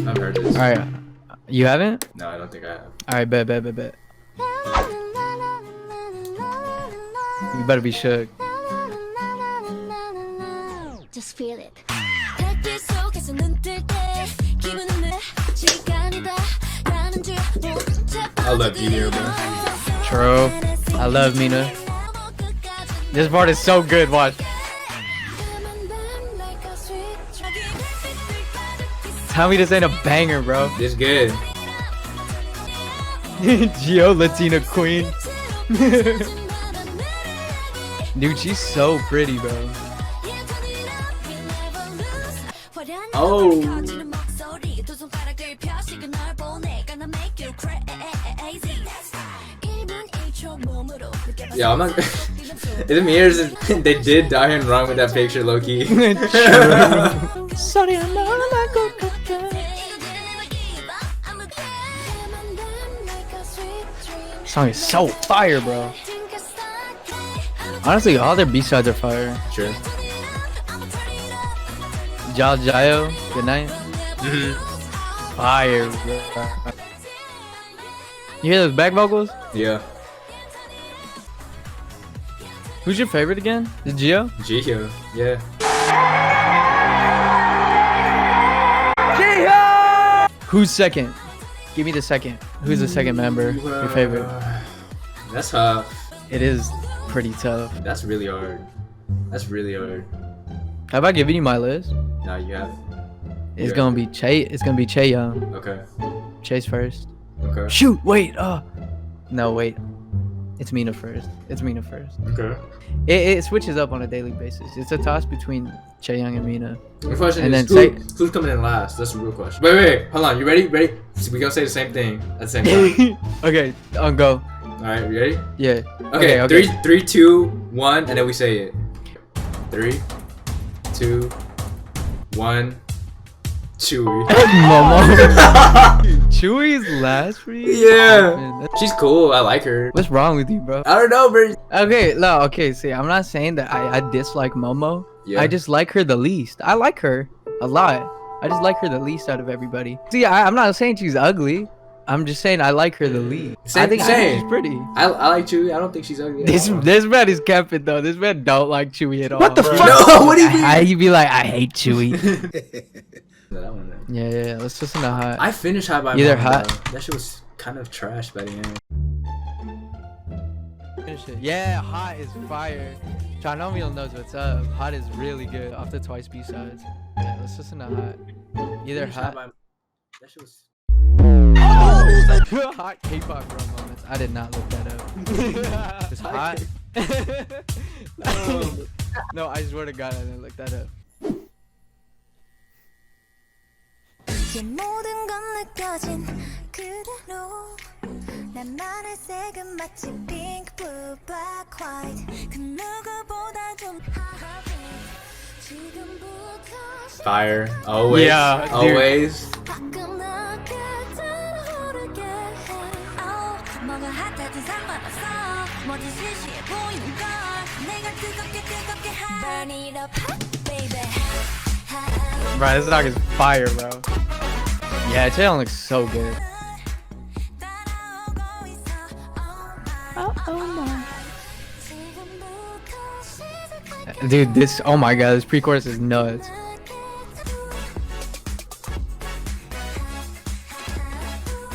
I've heard this. Alright. You haven't? No, I don't think I have. Alright, bet. You better be shook. Just feel it. I love you here, bro. True. I love Mina. This part is so good, watch. Tell me this ain't a banger, bro. This good. Geo Latina queen. Dude, she's so pretty, bro. Oh. Yeah, I'm not. Is it me or is it, they did die and wrong with that picture, low key? Sorry, I'm not song is so fire, bro. Honestly, all their B-sides are fire. Sure. Jayo, good night. Fire, bro. You hear those back vocals? Yeah. Who's your favorite again? Is it Gio? Gio. Yeah. Gio! Who's second? Give me the second. Who's the second member? Your favorite? That's tough. It is pretty tough. That's really hard. That's really hard. Have I given you my list? Nah, you have. It's gonna be Che. It's gonna be Che Young. Okay. Che's first. Okay. Shoot! Wait. No, wait. It's Mina first. Okay. It switches up on a daily basis. It's a toss between Che Young and Mina. The question And is, then who's coming in last? That's the real question. Wait. Hold on. You ready? So we gonna say the same thing at the same time. Okay, I'll go. All right. You ready? Yeah. Okay. 3, 2, 1, and then we say it. 3, 2, 1. Chewy. Chewy's last for you? Yeah. Oh, man, She's cool. I like her. what's wrong with you, bro? I don't know, bro. Okay, see, I'm not saying that I dislike Momo. Yeah. I just like her the least. I like her a lot. I just like her the least out of everybody. See, I'm not saying she's ugly. I'm just saying I like her the least. I think she's pretty. I like Chewy. I don't think she's ugly. This man is capping though. This man don't like Chewy at all. What the fuck? No, what do you mean? He'd be like, I hate Chewy. That one, then. Yeah. Let's listen to Hot. I finished Hot by Either Mom, Hot. though. That shit was kind of trash by the end. Finish it. Yeah, Hot is fire. Chanomil knows what's up. Hot is really good off the Twice B-sides. Yeah, let's listen to Hot. Either Finished Hot. That shit was. Hot K-pop girl moments. I did not look that up. It's Hot. No, I swear to God, I didn't look that up. 모든 건 느껴진 그대로 나만의 색은 마치 pink, blue, black, white 그 누구보다 좀 지금부터 Fire. Always. Yeah, dude. Always. 가끔 나게 따라오르게 해 뭐가 핫하든 상관없어 뭐든 시시해 보이는 걸 내가 뜨겁게 해 Burn it up, baby. Bro, this dog is fire, bro. Yeah, Chaeyoung looks so good. Dude, this, oh my god, this pre-chorus is nuts.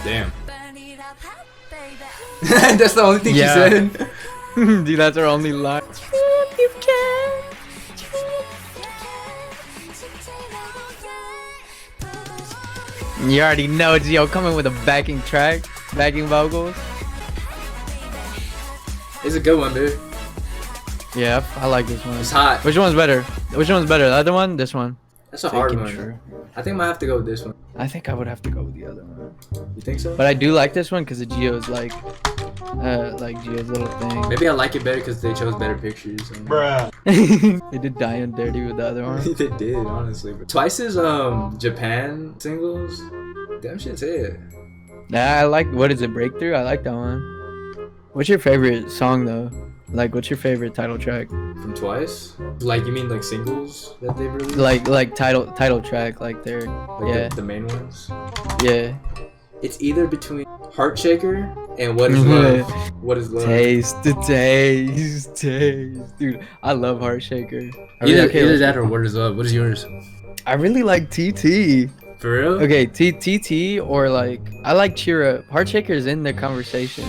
Damn. That's the only thing she said. Dude, that's our only line. You already know Gio coming with a backing track, backing vocals. It's a good one, dude. Yeah, I like this one. It's hot. Which one's better? Which one's better? The other one? This one? That's a hard one. Sure. I think I might have to go with this one. I think I would have to go with the other one. You think so? But I do like this one because of Gio's like Gio's little thing. Maybe I like it better because they chose better pictures. Bruh. They did Die on Dirty with the other one. They did, honestly. Twice's Japan singles, damn shit's it. Nah, I like, what is it, Breakthrough? I like that one. What's your favorite song though? Like, what's your favorite title track? From Twice? Like, you mean like singles that they've released? Like title track, like their Like yeah the main ones? yeah. It's either between Heart Shaker and What Is Love. What Is Love? Taste, dude. I love Heart Shaker. Either that or What Is Love. What is yours? I really like TT. For real? Okay, TT or like I like Cheer Up. Heart Shaker is in the conversation,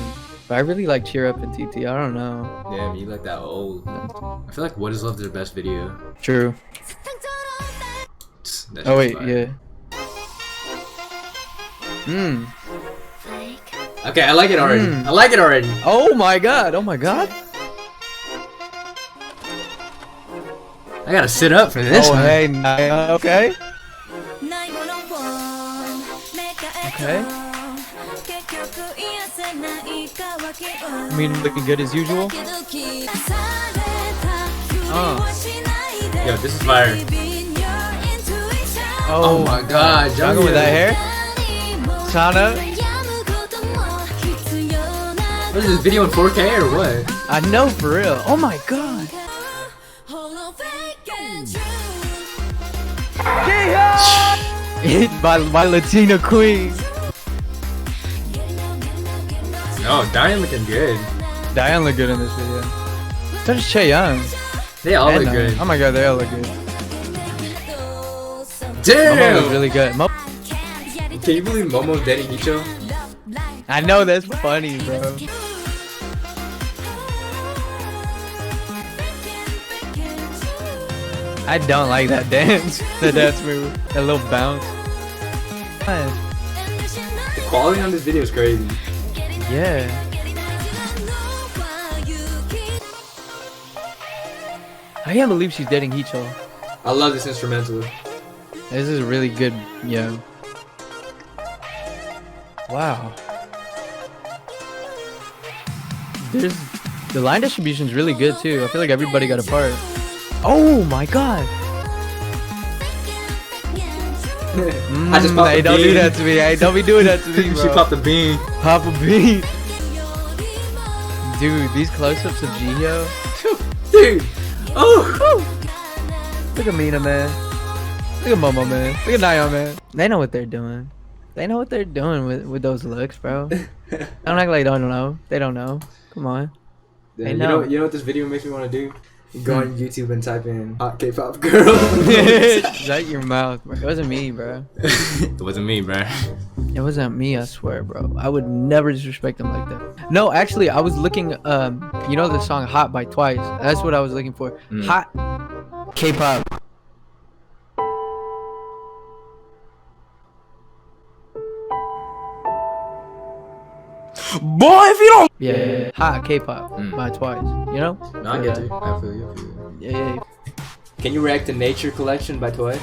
but I really like Cheer Up and TT. I don't know. Damn, you like that old. I feel like What Is Love is their best video. True. That Oh shit's wait, fire. yeah. Okay, I like it already. I like it already. Oh my god. Oh my god. I gotta sit up for this Oh one. hey, okay. Okay. I mean, looking good as usual. Yo, this is fire. Oh my god, Jungle with that hair. Sana. What is this video in 4K or what? I know for real. Oh my god. Hit by Latina queen. No, Diane looking good. Diane look good in this video. So does Chaeyoung. They all And, look good. Oh my god, they all look good. Momo Damn! looks really good. Can you believe Momo's dating Hicho? I know that's funny, bro. I don't like that dance. The dance move. That little bounce. The quality on this video is crazy. Yeah. I can't believe she's dating Hicho. I love this instrumental. This is really good, yo. Wow. There's the line distribution is really good too. I feel like everybody got a part. Oh my god. I just popped Hey, a don't bean. do that to me. Hey, don't be doing that to me, bro. She popped a bean. Pop a bean. Dude, these close-ups of Jihyo. Dude! Oh! Look at Mina, man. Look at Momo, man. Look at Nayeon, man. They know what they're doing. They know what they're doing with those looks, bro. Don't act like they don't know. They don't know. Come on. Yeah, I you know. know what this video makes me want to do? Go on YouTube and type in hot K-pop girl. Shut your mouth, bro. It wasn't me, bro. It wasn't me, bro. It wasn't me, I swear, bro. I would never disrespect them like that. No, actually, I was looking, you know the song Hot by Twice? That's what I was looking for. Hot K-pop. Boy, if you don't. Yeah, Hot K-pop by Twice. You know? No, I get you. I feel you. I feel you. Yeah. Can you react to Neither-collection by Twice?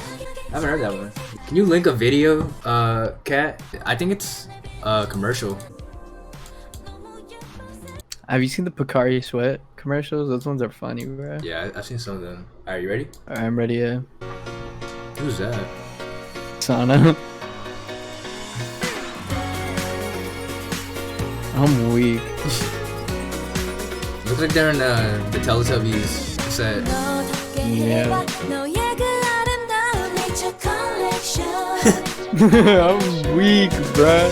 I haven't heard that one. Can you link a video, Kat? I think it's commercial. Have you seen the Picari Sweat commercials? Those ones are funny, bro. Yeah, I've seen some of them. Alright, you ready? Alright, I'm ready, yeah. Who's that? Sana. I'm weak. Looks like they're in the Teletubbies set. Yeah. I'm weak, bruh.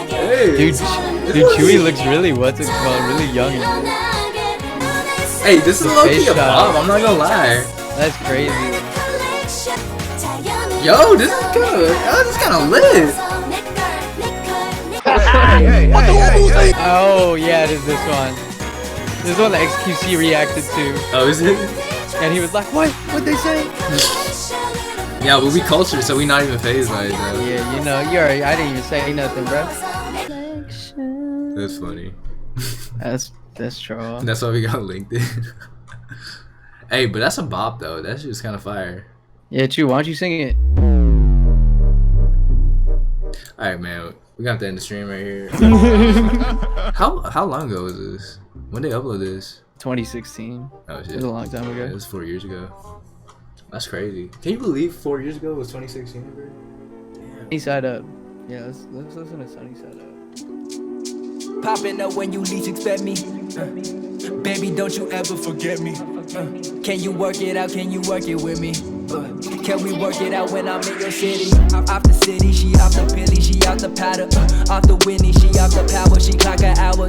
Hey! Dude, Chewy looks really, what's it called? Really young. Hey, this is low-key face a shot. bomb, I'm not gonna lie. That's crazy. Yo, this is good. Oh, this is kinda lit. Oh, yeah, it is this one. This is one that XQC reacted to. Oh, is it? And he was like, what? What'd they say? Yeah, but we cultured, so we not even phased by it though. Yeah, you know, you already, I didn't even say nothing, bro. That's funny. That's true. That's why we got LinkedIn. Hey, but that's a bop though. That shit's kind of fire. Yeah, Chew, why don't you sing it? Alright, man. We got to end the stream right here. How long ago was this? When did they upload this? 2016. Oh It shit. was a long time Yeah, it ago. was 4 years ago. That's crazy. Can you believe 4 years ago was 2016, bro? Sunny Side Up. Yeah, let's listen to Sunny Side Up. Popping up when you least expect me. Baby, don't you ever forget me. Can you work it out? Can you work it with me? Can we work it out when I'm in your city? Off the city, she off the pilly, she off the powder. Off the Winnie, she off the power, she clock an hour.